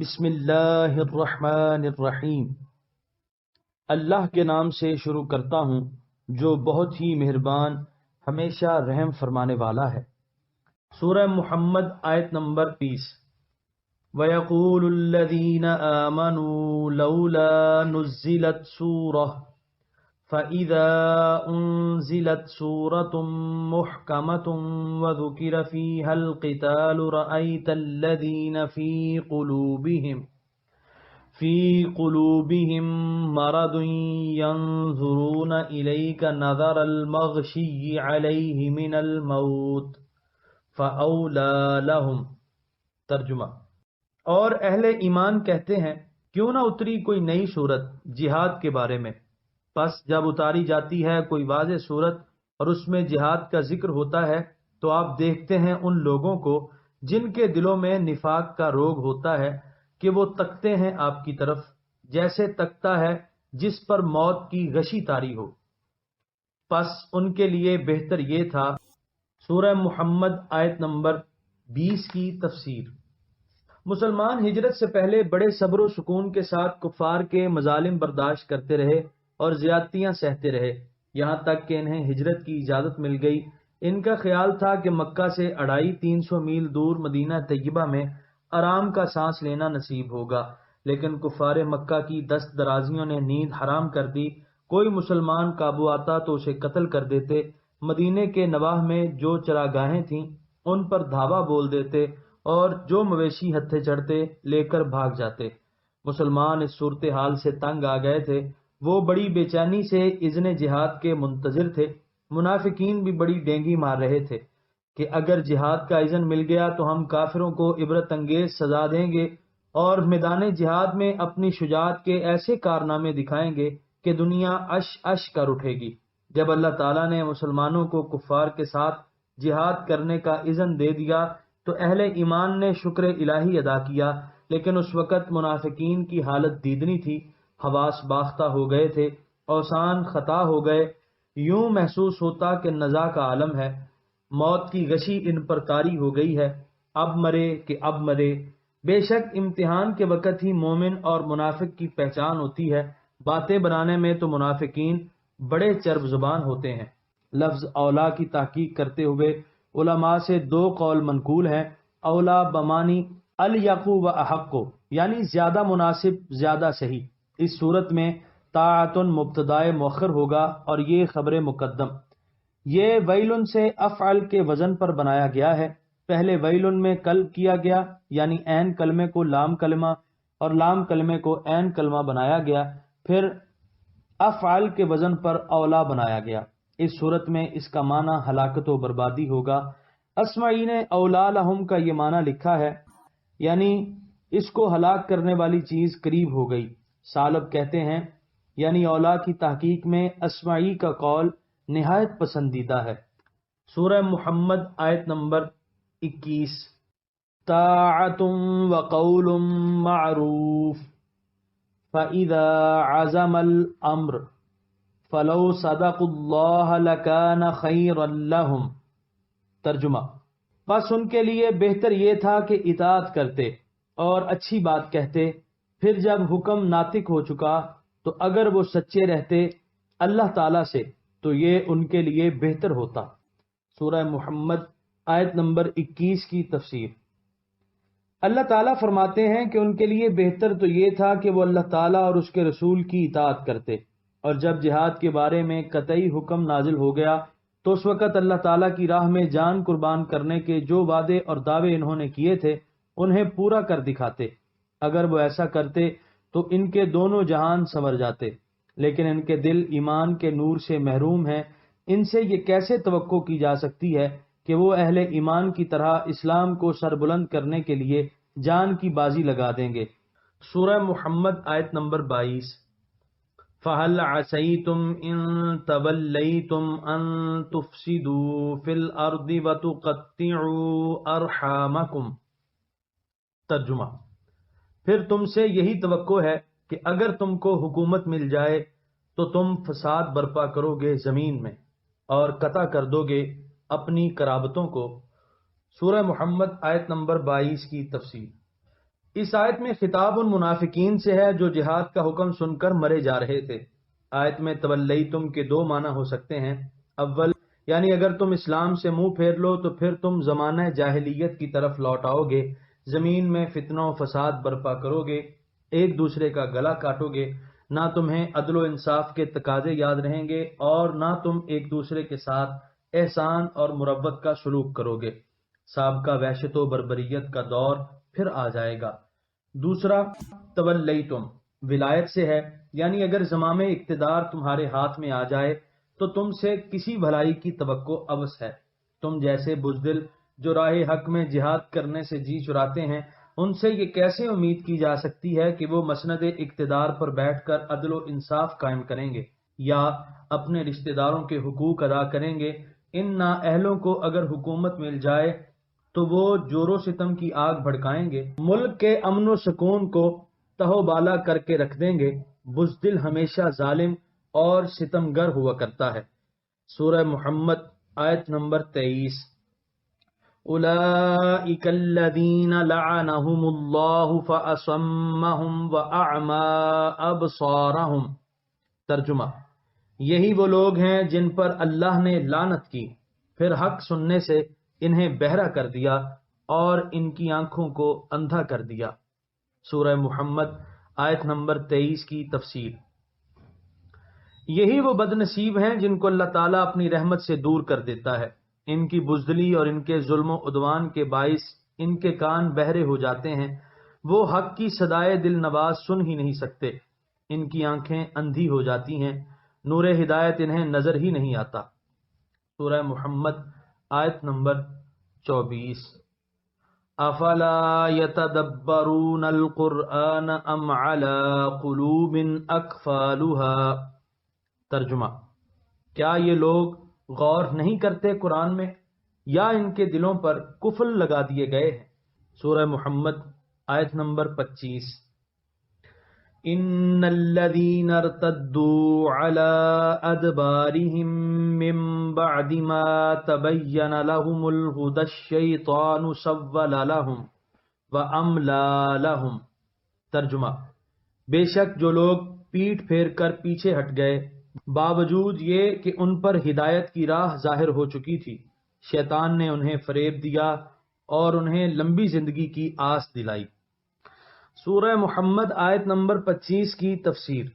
بسم اللہ الرحمن الرحیم۔ اللہ کے نام سے شروع کرتا ہوں جو بہت ہی مہربان ہمیشہ رحم فرمانے والا ہے۔ سورہ محمد آیت نمبر 20۔ وَيَقُولُ الَّذِينَ آمَنُوا لَوْلَا نُزِّلَتْ سُورَةٌ فَإِذَا أُنزِلَتْ سُورَةٌ مُحْكَمَةٌ وَذُكِرَ فِيهَا الْقِتَالُ رَأَيْتَ الَّذِينَ فِي قُلُوبِهِم مَّرَضٌ يَنظُرُونَ إِلَيْكَ نَظَرَ الْمَغْشِيِّ عَلَيْهِ مِنَ الْمَوْتِ فَأَوْلَىٰ لَهُمْ۔ ترجمہ: اور اہل ایمان کہتے ہیں کیوں نہ اتری کوئی نئی صورت جہاد کے بارے میں، پس جب اتاری جاتی ہے کوئی واضح صورت اور اس میں جہاد کا ذکر ہوتا ہے تو آپ دیکھتے ہیں ان لوگوں کو جن کے دلوں میں نفاق کا روگ ہوتا ہے کہ وہ تکتے ہیں آپ کی طرف جیسے تکتا ہے جس پر موت کی غشی طاری ہو۔ پس ان کے لیے بہتر یہ تھا۔ سورہ محمد آیت نمبر 20 کی تفسیر۔ مسلمان ہجرت سے پہلے بڑے صبر و سکون کے ساتھ کفار کے مظالم برداشت کرتے رہے اور زیادتیاں سہتے رہے، یہاں تک کہ انہیں ہجرت کی اجازت مل گئی۔ ان کا خیال تھا کہ مکہ سے 250 میل دور مدینہ طیبہ میں آرام کا سانس لینا نصیب ہوگا، لیکن کفار مکہ کی دست درازیوں نے نیند حرام کر دی۔ کوئی مسلمان قابو آتا تو اسے قتل کر دیتے، مدینے کے نواح میں جو چراگاہیں تھیں ان پر دھاوا بول دیتے اور جو مویشی ہتھے چڑھتے لے کر بھاگ جاتے۔ مسلمان اس صورتحال سے تنگ آ گئے تھے، وہ بڑی بے چینی سے اذن جہاد کے منتظر تھے۔ منافقین بھی بڑی ڈینگی مار رہے تھے کہ اگر جہاد کا اذن مل گیا تو ہم کافروں کو عبرت انگیز سزا دیں گے اور میدان جہاد میں اپنی شجاعت کے ایسے کارنامے دکھائیں گے کہ دنیا اش اش کر اٹھے گی۔ جب اللہ تعالیٰ نے مسلمانوں کو کفار کے ساتھ جہاد کرنے کا اذن دے دیا تو اہل ایمان نے شکر الہی ادا کیا، لیکن اس وقت منافقین کی حالت دیدنی تھی، حواس باختہ ہو گئے تھے، اوسان خطا ہو گئے، یوں محسوس ہوتا کہ نزا کا عالم ہے، موت کی غشی ان پر طاری ہو گئی ہے، اب مرے کہ اب مرے۔ بے شک امتحان کے وقت ہی مومن اور منافق کی پہچان ہوتی ہے۔ باتیں بنانے میں تو منافقین بڑے چرب زبان ہوتے ہیں۔ لفظ اولا کی تحقیق کرتے ہوئے علماء سے 2 قول منقول ہیں۔ اولا بمانی الیقو و احقو، یعنی زیادہ مناسب، زیادہ صحیح۔ اس صورت میں طاعتن مبتدائے مؤخر ہوگا اور یہ خبر مقدم۔ یہ ویلن سے افعل کے وزن پر بنایا گیا ہے۔ پہلے ویلن میں قلب کیا گیا، یعنی عین کلمے کو لام کلمہ اور لام کلمے کو عین کلمہ بنایا گیا، پھر افعل کے وزن پر اولا بنایا گیا۔ اس صورت میں اس کا معنی ہلاکت و بربادی ہوگا۔ اسمعی نے اولا لہم کا یہ معنی لکھا ہے، یعنی اس کو ہلاک کرنے والی چیز قریب ہو گئی۔ سالب کہتے ہیں یعنی اولا کی تحقیق میں اسمعی کا قول نہایت پسندیدہ ہے۔ سورہ محمد آیت نمبر 21۔ طاعۃ وقول معروف فَإِذَا عَزَمَ الْأَمْرُ فَلَوْ صَدَقُوا اللَّهَ لَكَانَ خَيْرًا لَهُمْ۔ ترجمہ: بس ان کے لیے بہتر یہ تھا کہ اطاعت کرتے اور اچھی بات کہتے، پھر جب حکم ناطق ہو چکا تو اگر وہ سچے رہتے اللہ تعالی سے تو یہ ان کے لیے بہتر ہوتا۔ سورہ محمد آیت نمبر 21 کی تفسیر۔ اللہ تعالیٰ فرماتے ہیں کہ ان کے لیے بہتر تو یہ تھا کہ وہ اللہ تعالیٰ اور اس کے رسول کی اطاعت کرتے، اور جب جہاد کے بارے میں قطعی حکم نازل ہو گیا تو اس وقت اللہ تعالیٰ کی راہ میں جان قربان کرنے کے جو وعدے اور دعوے انہوں نے کیے تھے انہیں پورا کر دکھاتے۔ اگر وہ ایسا کرتے تو ان کے دونوں جہان سنور جاتے، لیکن ان کے دل ایمان کے نور سے محروم ہیں۔ ان سے یہ کیسے توقع کی جا سکتی ہے کہ وہ اہل ایمان کی طرح اسلام کو سربلند کرنے کے لیے جان کی بازی لگا دیں گے۔ سورہ محمد آیت نمبر 22۔ فَهَلْ عَسَيْتُمْ إِن تَوَلَّيْتُمْ أَن تُفْسِدُوا فِي الْأَرْضِ وَتُقَطِّعُوا أَرْحَامَكُمْ۔ ترجمہ: پھر تم سے یہی توقع ہے کہ اگر تم کو حکومت مل جائے تو تم فساد برپا کرو گے زمین میں اور قطع کر دو گے اپنی قرابتوں کو۔ سورہ محمد آیت نمبر 22 کی تفسیر۔ اس آیت میں خطاب ان منافقین سے ہے جو جہاد کا حکم سن کر مرے جا رہے تھے۔ آیت میں تولیتم کے دو معنی ہو سکتے ہیں۔ اول یعنی اگر تم اسلام سے منہ پھیر لو تو پھر تم زمانہ جاہلیت کی طرف لوٹ آؤ گے، زمین میں فتنہ و فساد برپا کرو گے، ایک دوسرے کا گلا کاٹو گے، نہ تمہیں عدل و انصاف کے تقاضے یاد رہیں گے اور نہ تم ایک دوسرے کے ساتھ احسان اور مروت کا سلوک کرو گے۔ سابقہ وحشت و بربریت کا دور پھر آ جائے گا۔ دوسرا تولیتم ولایت سے ہے، یعنی اگر زمام اقتدار تمہارے ہاتھ میں آ جائے تو تم سے کسی بھلائی کی توقع ابس ہے۔ تم جیسے بزدل جو راہ حق میں جہاد کرنے سے جی چراتے ہیں، ان سے یہ کیسے امید کی جا سکتی ہے کہ وہ مسند اقتدار پر بیٹھ کر عدل و انصاف قائم کریں گے یا اپنے رشتہ داروں کے حقوق ادا کریں گے؟ ان نااہلوں کو اگر حکومت مل جائے تو وہ جور و ستم کی آگ بھڑکائیں گے، ملک کے امن و سکون کو تہو بالا کر کے رکھ دیں گے۔ بزدل ہمیشہ ظالم اور ستمگر ہوا کرتا ہے۔ سورہ محمد آیت نمبر 23۔ اولئک الذین لعنہم اللہ فاصمہم واعمی ابصارہم۔ ترجمہ: یہی وہ لوگ ہیں جن پر اللہ نے لعنت کی، پھر حق سننے سے انہیں بہرا کر دیا اور ان کی آنکھوں کو اندھا کر دیا۔ سورہ محمد آیت نمبر 23 کی تفسیر۔ یہی وہ بد نصیب ہیں جن کو اللہ تعالیٰ اپنی رحمت سے دور کر دیتا ہے۔ ان کی بزدلی اور ان کے ظلم و عدوان کے باعث ان کے کان بہرے ہو جاتے ہیں، وہ حق کی صدائے دل نواز سن ہی نہیں سکتے، ان کی آنکھیں اندھی ہو جاتی ہیں، نور ہدایت انہیں نظر ہی نہیں آتا۔ سورہ محمد آیت نمبر 24۔ افلا يتدبرون القرآن ام على قلوب اقفالها۔ ترجمہ: کیا یہ لوگ غور نہیں کرتے قرآن میں یا ان کے دلوں پر قفل لگا دیے گئے ہیں؟ سورہ محمد آیت نمبر 25۔ ان الذين ارتدوا على ادبارهم من بعد ما تبين لهم الهدى الشيطان سول لهم واملى لهم۔ ترجمہ: بے شک جو لوگ پیٹھ پھیر کر پیچھے ہٹ گئے باوجود یہ کہ ان پر ہدایت کی راہ ظاہر ہو چکی تھی، شیطان نے انہیں فریب دیا اور انہیں لمبی زندگی کی آس دلائی۔ سورہ محمد آیت نمبر 25 کی تفسیر۔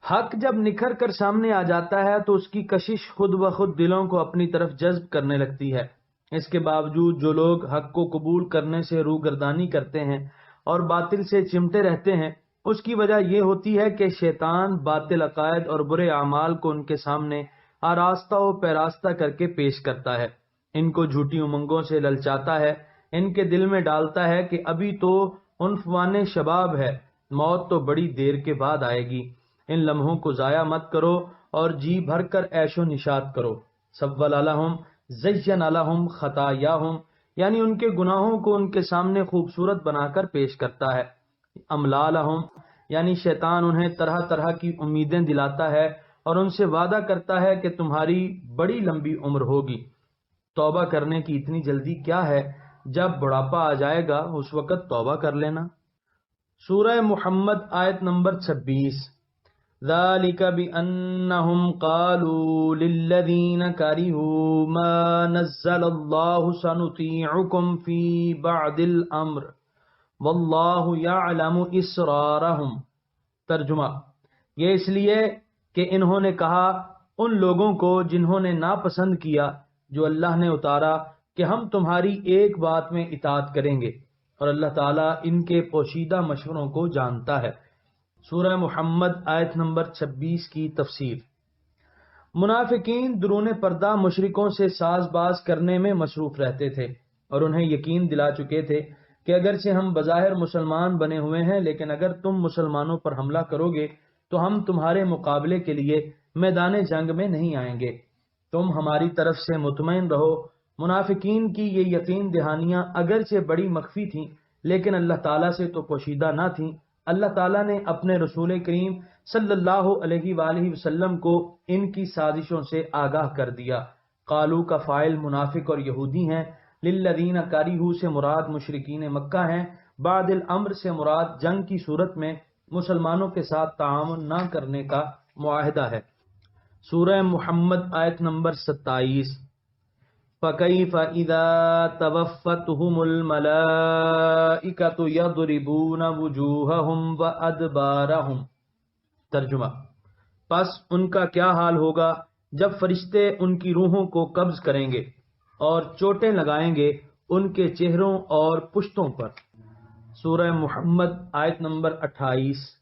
حق جب نکھر کر سامنے آ جاتا ہے تو اس کی کشش خود بخود دلوں کو اپنی طرف جذب کرنے لگتی ہے۔ اس کے باوجود جو لوگ حق کو قبول کرنے سے روگردانی کرتے ہیں اور باطل سے چمٹے رہتے ہیں، اس کی وجہ یہ ہوتی ہے کہ شیطان باطل عقائد اور برے اعمال کو ان کے سامنے آراستہ و پیراستہ کر کے پیش کرتا ہے، ان کو جھوٹی امنگوں سے للچاتا ہے، ان کے دل میں ڈالتا ہے کہ ابھی تو عنفوان شباب ہے، موت تو بڑی دیر کے بعد آئے گی، ان لمحوں کو ضائع مت کرو اور جی بھر کر عیش و نشاط کرو۔ سول لہم زین لہم خطایاہم، یعنی ان کے گناہوں کو ان کے سامنے خوبصورت بنا کر پیش کرتا ہے۔ املا لہم، یعنی شیطان انہیں طرح طرح کی امیدیں دلاتا ہے اور ان سے وعدہ کرتا ہے کہ تمہاری بڑی لمبی عمر ہوگی، توبہ کرنے کی اتنی جلدی کیا ہے، جب بڑھاپا آ جائے گا اس وقت توبہ کر لینا۔ سورہ محمد آیت نمبر 26۔ ذالک بأنہم قالوا للذین کرہوا ما نزل اللہ سنطیعکم فی بعض الامر واللہ یعلم اسرارہم۔ ترجمہ: یہ اس لیے کہ انہوں نے کہا ان لوگوں کو جنہوں نے ناپسند کیا جو اللہ نے اتارا کہ ہم تمہاری ایک بات میں اطاعت کریں گے، اور اللہ تعالیٰ ان کے پوشیدہ مشوروں کو جانتا ہے۔ سورہ محمد آیت نمبر 26 کی تفسیر۔ منافقین درون پردہ مشرکوں سے ساز باز کرنے میں مصروف رہتے تھے اور انہیں یقین دلا چکے تھے کہ اگرچہ ہم بظاہر مسلمان بنے ہوئے ہیں لیکن اگر تم مسلمانوں پر حملہ کرو گے تو ہم تمہارے مقابلے کے لیے میدان جنگ میں نہیں آئیں گے، تم ہماری طرف سے مطمئن رہو۔ منافقین کی یہ یقین دہانیاں اگرچہ بڑی مخفی تھیں لیکن اللہ تعالیٰ سے تو پوشیدہ نہ تھیں۔ اللہ تعالیٰ نے اپنے رسول کریم صلی اللہ علیہ وآلہ وسلم کو ان کی سازشوں سے آگاہ کر دیا۔ قالو کا فاعل منافق اور یہودی ہیں، للذین کارہوا سے مراد مشرکین مکہ ہیں، بعد الامر سے مراد جنگ کی صورت میں مسلمانوں کے ساتھ تعاون نہ کرنے کا معاہدہ ہے۔ سورہ محمد آیت نمبر 27۔ فَكَيْفَ إِذَا تَوَفَّتْهُمُ الْمَلَائِكَةُ يَضْرِبُونَ وُجُوهَهُمْ وَأَدْبَارَهُمْ۔ ترجمہ، پس ان کا کیا حال ہوگا جب فرشتے ان کی روحوں کو قبض کریں گے اور چوٹیں لگائیں گے ان کے چہروں اور پشتوں پر۔ سورہ محمد آیت نمبر 28۔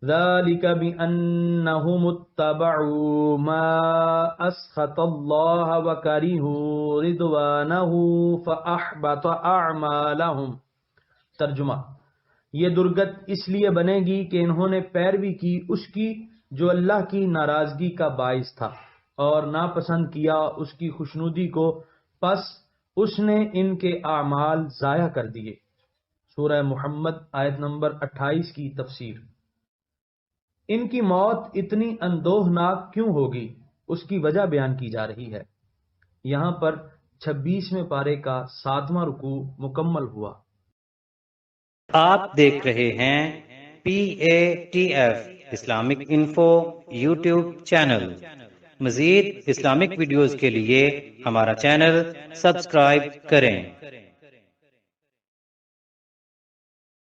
ذَلِكَ بِأَنَّهُمُ اتَّبَعُوا مَا أَسْخَطَ اللَّهَ وَكَرِهُوا رِضْوَانَهُ فَأَحْبَطَ أَعْمَالَهُمْ۔ ترجمہ، یہ درگت اس لیے بنے گی کہ انہوں نے پیروی کی اس کی جو اللہ کی ناراضگی کا باعث تھا اور ناپسند کیا اس کی خوشنودی کو، پس اس نے ان کے اعمال ضائع کر دیے۔ سورہ محمد آیت نمبر 28 کی تفسیر۔ ان کی موت اتنی اندوہناک کیوں ہوگی، اس کی وجہ بیان کی جا رہی ہے۔ یہاں پر 26ویں پارے کا 7واں رکوع مکمل ہوا۔ آپ دیکھ رہے ہیں PATF Islamic info YouTube channel. مزید اسلامک ویڈیوز کے لیے ہمارا چینل سبسکرائب کریں۔